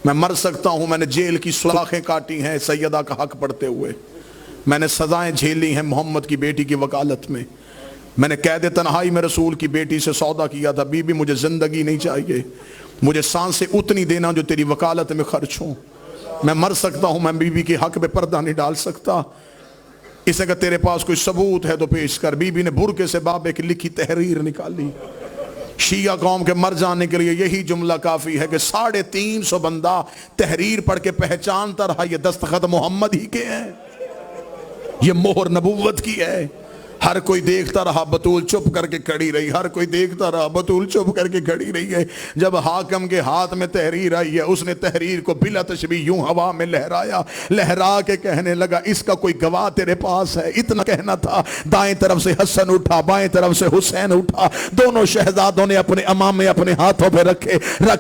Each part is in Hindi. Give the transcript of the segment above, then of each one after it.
मैं मर सकता हूं। मैंने जेल की सुलाखें काटी हैं सैयदा का हक पढ़ते हुए। मैंने सजाएं झेली हैं मोहम्मद की बेटी की वकालत में। मैंने कैद तन्हाई में रसूल की बेटी से सौदा किया था, बीबी मुझे जिंदगी नहीं चाहिए, मुझे सांसें उतनी देना जो तेरी वकालत में खर्च हो। मैं मर सकता हूं, मैं बीबी के हक पे पर्दा नहीं डाल सकता। इसे अगर तेरे पास कोई सबूत है तो पेश कर। बीबी ने बुरके से बाबे की लिखी तहरीर निकाली। शिया कौम के मर जाने के लिए यही जुमला काफी है कि 350 बंदा तहरीर पढ़ के पहचानता रहा ये दस्तखत मोहम्मद ही के हैं, ये मोहर नबुव्वत की है। हर कोई देखता रहा, बतूल चुप करके खड़ी रही। हर कोई देखता रहा, बतूल चुप करके खड़ी रही है। जब हाकिम के हाथ में तहरीर आई है, उसने तहरीर को बिला तशबीह यूं हवा में लहराया, लहरा के कहने लगा, इसका कोई गवाह तेरे पास है? इतना कहना था, दाएं तरफ से हसन उठा, बाएं तरफ से हुसैन उठा। दोनों शहजादों ने अपने अमामे अपने हाथों पे रखे,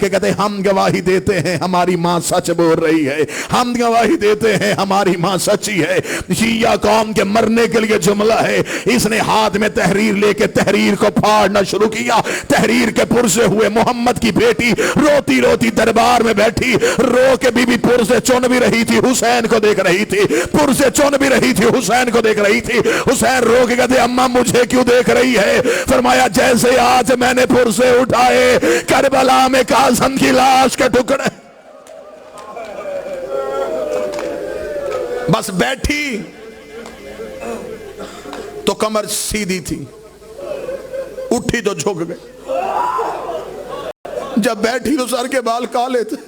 कहते हम गवाही देते हैं हमारी माँ सच बोल रही है, हम गवाही देते हैं हमारी माँ सच्ची है। शिया कौम के मरने के लिए जुमला है। इसने हाथ में तहरीर लेके तहरीर को फाड़ना शुरू किया। तहरीर के पुरसे हुए मोहम्मद की बेटी रोती रोती दरबार में बैठी। रो के बीबी पुरसे चुन भी रही थी, हुसैन को देख रही थी। पुरसे चुन भी रही थी, हुसैन को देख रही थी। हुसैन रो के कहते, अम्मा मुझे क्यों देख रही है? फरमाया, जैसे आज मैंने पुरसे उठाए करबला में कासिम की लाश के टुकड़े। बस बैठी तो कमर सीधी थी, उठी तो झुक गए। जब बैठी तो सर के बाल काले थे,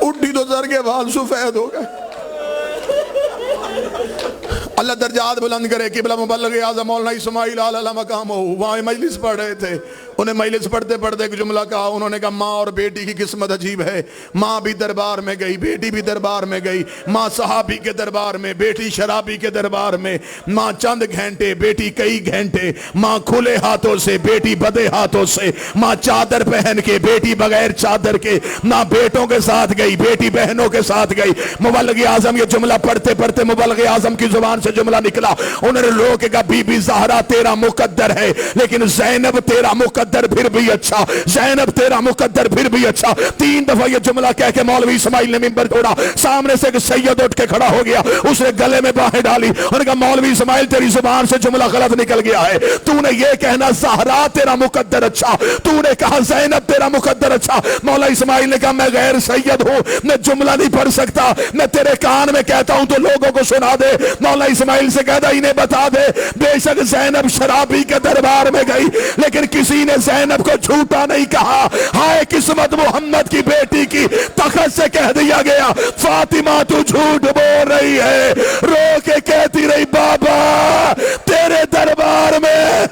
उठी तो सर के बाल सफेद हो गए। अल्लाह दर्जात बुलंद करे। किबला मुबल्लिग आज़म मौलाना इस्माइल आला मकाम हो, वहां मजलिस पढ़ रहे थे। उन्हें मजलिस पढ़ते पढ़ते एक जुमला कहा। उन्होंने कहा, माँ और बेटी की किस्मत अजीब है। माँ भी दरबार में गई, बेटी भी दरबार में गई। माँ सहाबी के दरबार में, बेटी शराबी के दरबार में। माँ चंद घंटे, बेटी कई घंटे। माँ खुले हाथों से, बेटी बदे हाथों से। माँ चादर पहन के, बेटी बगैर चादर के। माँ बेटों के साथ गई, बेटी बहनों के साथ गई। मुबल्लिग आज़म ये जुमला पढ़ते पढ़ते मुबल्लिग आज़म की जुबान से जुमला निकला। उन्होंने लोगों के कहा, बीबी ज़हरा तेरा मुकद्दर है, लेकिन ज़ैनब तेरा मुकद्दर फिर भी अच्छा, ज़ैनब तेरा मुकद्दर फिर भी अच्छा। 3 दफा ये जुमला कह के मौलवी इस्माइल ने मिंबर छोड़ा। सामने से एक सैयद उठ के खड़ा हो गया, उसने गले में बाहें डाली। उन्होंने कहा, मौलवी इस्माइल तेरी जुबान से जुमला गलत निकल गया है। तूने ये कहना ज़हरा तेरा मुकद्दर अच्छा, तूने कहा ज़ैनब तेरा मुकद्दर अच्छा। मौला इस्माइल ने कहा, मैं गैर सैयद हूं, मैं जुमला नहीं पढ़ सकता, मैं तेरे कान में कहता हूं तो लोगों को सुना दे। मौला इस्माइल से कहता, इन्हें बता दे, बेशक ज़ैनब शराबी के दरबार में गई, लेकिन किसी ने ज़ैनब को झूठा नहीं कहा। हाय किस्मत मोहम्मद की बेटी की, तखत से कह दिया गया, फातिमा तू झूठ बोल रही है। रो के कहती रही, बाबा तेरे दरबार में।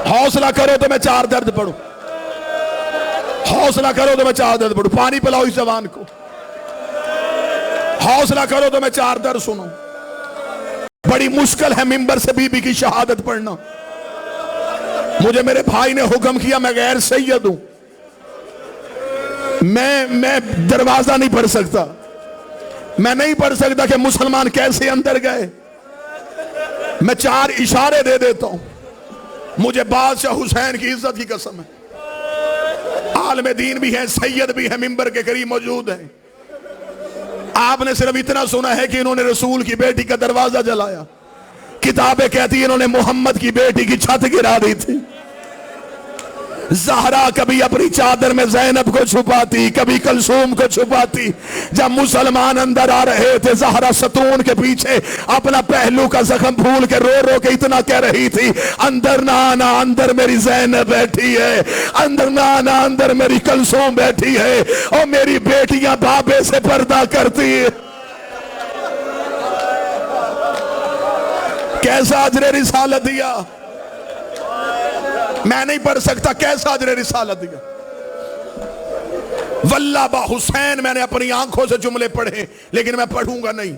हौसला करो तो मैं 4 दर्द पढ़ूं, हौसला करो तो मैं 4 दर्द पढ़ूं। पानी पिलाओ इस जवान को। हौसला करो तो मैं 4 दर्द सुनूं। बड़ी मुश्किल है मिंबर से बीबी की शहादत पढ़ना। मुझे मेरे भाई ने हुक्म किया, मैं गैर सैयद हूं, मैं दरवाजा नहीं पढ़ सकता। मैं नहीं पढ़ सकता कि मुसलमान कैसे अंदर गए। मैं 4 इशारे दे देता हूं। मुझे बादशाह हुसैन की इज्जत की कसम है। आलम दीन भी है, सैयद भी है, मिंबर के करीब मौजूद है। आपने सिर्फ इतना सुना है कि इन्होंने रसूल की बेटी का दरवाजा जलाया। किताबें कहती है इन्होंने मोहम्मद की बेटी की छत गिरा दी थी। ज़हरा कभी अपनी चादर में ज़ैनब को छुपाती, कभी कलसूम को छुपाती। जब मुसलमान अंदर आ रहे थे, ज़हरा सतून के पीछे अपना पहलू का जख्म फूल के रो रो के इतना कह रही थी, अंदर ना आना, अंदर मेरी ज़ैनब बैठी है, अंदर ना आना, अंदर मेरी कलसूम बैठी है, और मेरी बेटियां बाबे से पर्दा करती है। कैसा अजरे रिसालत दिया। मैं नहीं पढ़ सकता, कैसा अजरे रिसालत दिया। वल्लाह बा हुसैन मैंने अपनी आंखों से जुमले पढ़े, लेकिन मैं पढ़ूंगा नहीं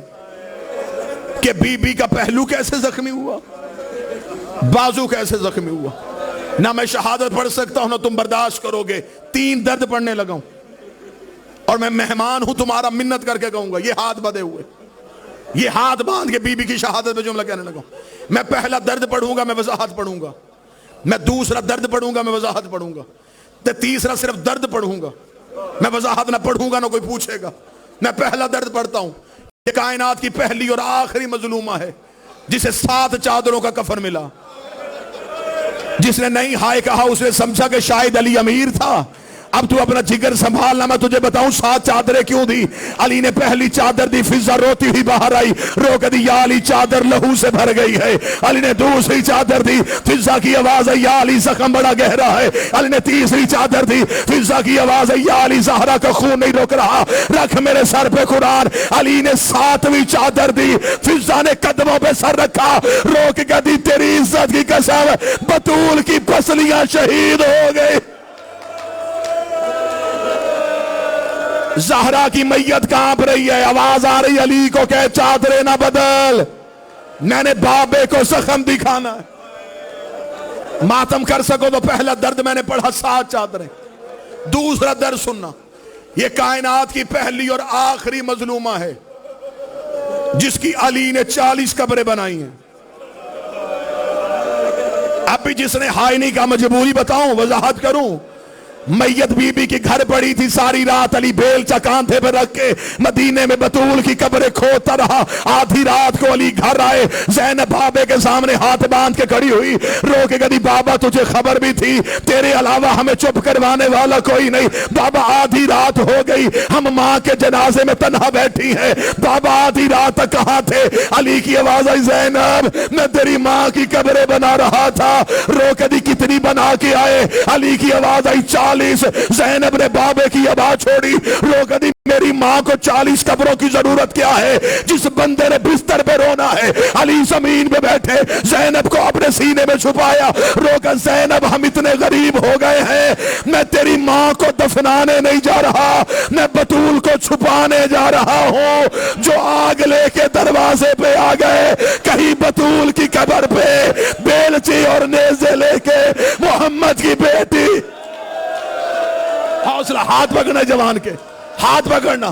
कि बीबी का पहलू कैसे जख्मी हुआ, बाजू कैसे जख्मी हुआ। ना मैं शहादत पढ़ सकता हूं, ना तुम बर्दाश्त करोगे। 3 दर्द पढ़ने लगा हूं, और मैं मेहमान हूं तुम्हारा, मिन्नत करके कहूंगा, ये हाथ बंधे हुए, ये हाथ बांध के बीबी की शहादत में जुमला कहने लगा। मैं पहला दर्द पढ़ूंगा, मैं वजाहत पढ़ूंगा। मैं दूसरा दर्द पढ़ूंगा, मैं वजाहत पढ़ूंगा, तो तीसरा सिर्फ दर्द पढ़ूंगा, मैं वजाहत ना पढ़ूंगा ना कोई पूछेगा। मैं पहला दर्द पढ़ता हूं। ये कायनात की पहली और आखिरी मजलूमा है जिसे 7 चादरों का कफन मिला। जिसने नहीं हाय कहा उसने समझा कि शायद अली अमीर था। अब तू अपना जिगर संभालना, मैं तुझे बताऊं 7 चादरें क्यों दी। अली ने पहली चादर दी, फिजा रोती हुई बाहर आई, रो के दी या अली चादर लहू से भर गई है। अली ने दूसरी चादर दी, फिजा की आवाज है या अली जख्म बड़ा गहरा है। अली ने तीसरी चादर दी, फिजा की आवाज है या अली ज़हरा का खून नहीं रोक रहा, रख मेरे सर पे कुरान। अली ने 7वीं चादर दी, फिजा ने कदमों पे सर रखा, रो के दी तेरी इज्जत की कसम बतूल की पसलियां शहीद हो गई। ज़हरा की मैयत कांप रही है, आवाज आ रही अली को कह चादरें ना बदल, मैंने बाबे को जख्म दिखाना है। मातम कर सको तो पहला दर्द मैंने पढ़ा 7 चादरें। दूसरा दर्द सुनना, यह कायनात की पहली और आखिरी मजलूमा है जिसकी अली ने 40 कब्रें बनाई हैं। अब भी जिसने हाय नहीं कहा, मजबूरी बताऊं, वजाहत करूं। मैयत बीबी की घर पड़ी थी, सारी रात अली बेलचा कांधे पर रख के मदीने में बतूल की कब्रें खोदता रहा। आधी रात को अली घर आए, ज़ैनब बाबे के सामने हाथ बांध के खड़ी हुई, रो के गई बाबा तुझे खबर भी थी, तेरे अलावा हमें चुप करवाने वाला कोई नहीं। बाबा आधी रात हो गई, हम माँ के जनाजे में तन्हा बैठी है, बाबा आधी रात तक कहाँ थे। अली की आवाज आई ज़ैनब मैं तेरी माँ की कब्रें बना रहा था। रो के दी कितनी बना के आए। अली की आवाज आई 40। ज़ैनब ने बाबे की आवाज छोड़ी, रो के दी मेरी माँ को 40 कब्रों की जरूरत क्या है, जिस बंदे ने बिस्तर पे रोना है। अली जमीन पे बैठे, ज़ैनब को अपने सीने में छुपाया, रोकर ज़ैनब हम इतने गरीब हो गए हैं, मैं तेरी माँ को दफनाने नहीं जा रहा, मैं बतूल को छुपाने जा रहा हूँ। जो आग लेके दरवाजे पे आ गए, कहीं बतूल की कब्र पे बेलची और नेज़े लेके मोहम्मद की बेटी। हौसला, हाथ पकड़ना जवान के, हाथ पकड़ना,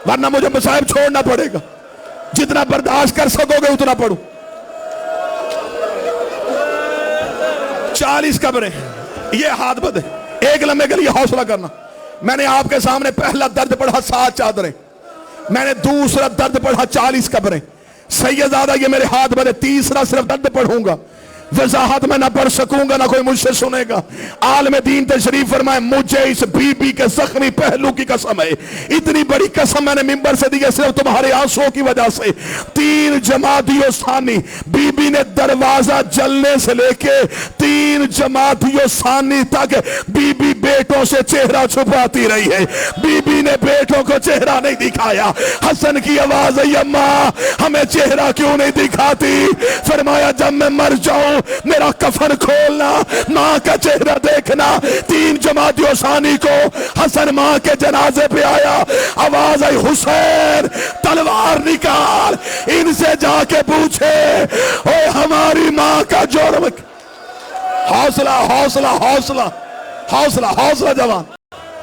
वरना मुझे मसाइब छोड़ना पड़ेगा। जितना बर्दाश्त कर सकोगे उतना पढ़ो। 40 कब्रें, ये हाथ बदे, एक लम्हे के लिए हौसला करना। मैंने आपके सामने पहला दर्द पढ़ा 7 चादरें, मैंने दूसरा दर्द पढ़ा 40 कब्रें। सैयदादा ये मेरे हाथ बदे, तीसरा सिर्फ दर्द पढ़ूंगा, वजाहत में ना पढ़ सकूंगा, ना कोई मुझसे सुनेगा। आलम दीन तशरीफ फरमाए मुझे इस बीबी के जख्मी पहलू की कसम है, इतनी बड़ी कसम मैंने मिंबर से दी है सिर्फ तुम्हारे आंसुओं की वजह से। 3 जमातियों सानी बीबी ने दरवाजा जलने से लेके 3 जमातियों सानी तक बीबी बेटों से चेहरा छुपाती रही है। बीबी ने बेटों को चेहरा नहीं दिखाया। हसन की आवाज आई अम्मा हमें चेहरा क्यों नहीं दिखाती। फरमाया जब मैं मर जाऊं मेरा कफन खोलना, मां का चेहरा देखना। 3 जमातियों सानी को हसन मां के जनाजे पे आया, आवाज आई हुसैन तलवार निकाल, इनसे जाके पूछे ओ हमारी मां का जुर्म। हौसला हौसला हौसला हौसला हौसला जवान,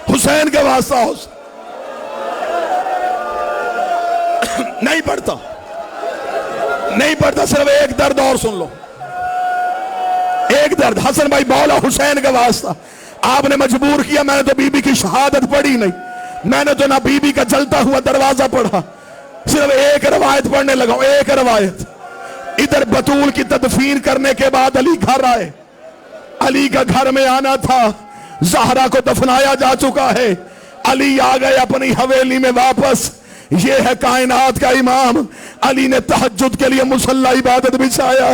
हुसैन के वास्ता हौसला। नहीं पढ़ता, नहीं पढ़ता, सिर्फ एक दर्द और सुन लो, एक दर्द। हसन भाई बोला हुसैन का वास्ता, आपने मजबूर किया। मैंने तो बीबी की शहादत पढ़ी नहीं, मैंने तो ना बीबी का जलता हुआ दरवाजा पढ़ा, सिर्फ एक रवायत पढ़ने लगा, एक रवायत। इधर बतूल की तदफीन करने के बाद अली घर आए, अली का घर में आना था, ज़हरा को दफनाया जा चुका है, अली आ गए अपनी हवेली में वापस। ये है कायनात का इमाम। अली ने तहज्जुद के लिए मुसल्ला इबादत बिछाया,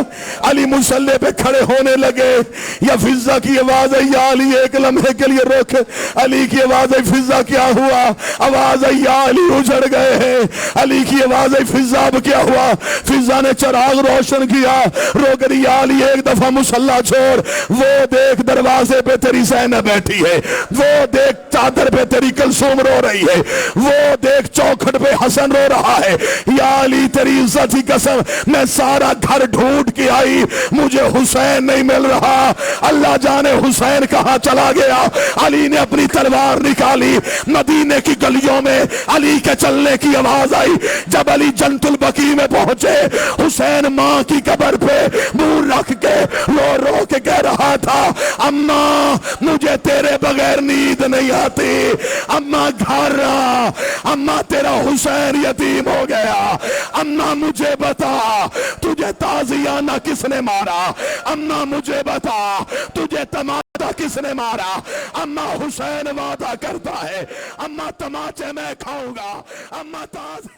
अली मुसल्ले पे खड़े होने लगे। या फिजा की आवाज है या अली एक लम्हे के लिए रोक। अली की आवाज है फिजा क्या हुआ, आवाज है या अली उजड़ गए हैं। अली की आवाज है फिजा अब क्या हुआ। फिजा ने चिराग रोशन किया, रोक या अली एक दफा मुसल्ला छोड़, वो देख दरवाजे पे तेरी ज़ैनब बैठी है, वो देख चादर पे तेरी कलसूम रो रही है, वो देख चौखट पे हसन रो रहा है, या अली तेरी इज्जत की कसम मैं सारा घर ढूंढ के आई, मुझे हुसैन नहीं मिल रहा। अल्लाह जाने हुसैन कहां चला गया। अली ने अपनी तलवार निकाली, मदीने की गलियों में अली के चलने की आवाज आई। जब अली जन्नतुल बकी में पहुंचे, हुसैन मां की कब्र पे मुंह रख के रो रो के कह रहा था, अम्मा मुझे तेरे बगैर नींद नहीं आती, अम्मा घर आ, अम्मा तेरा हुसैन यतीम हो गया, अम्मा मुझे बता तुझे ताजियाना किसने मारा, अम्मा मुझे बता तुझे तमाचा किसने मारा। अम्मा हुसैन वादा करता है, अम्मा तमाचे मैं खाऊंगा, अम्मा ताज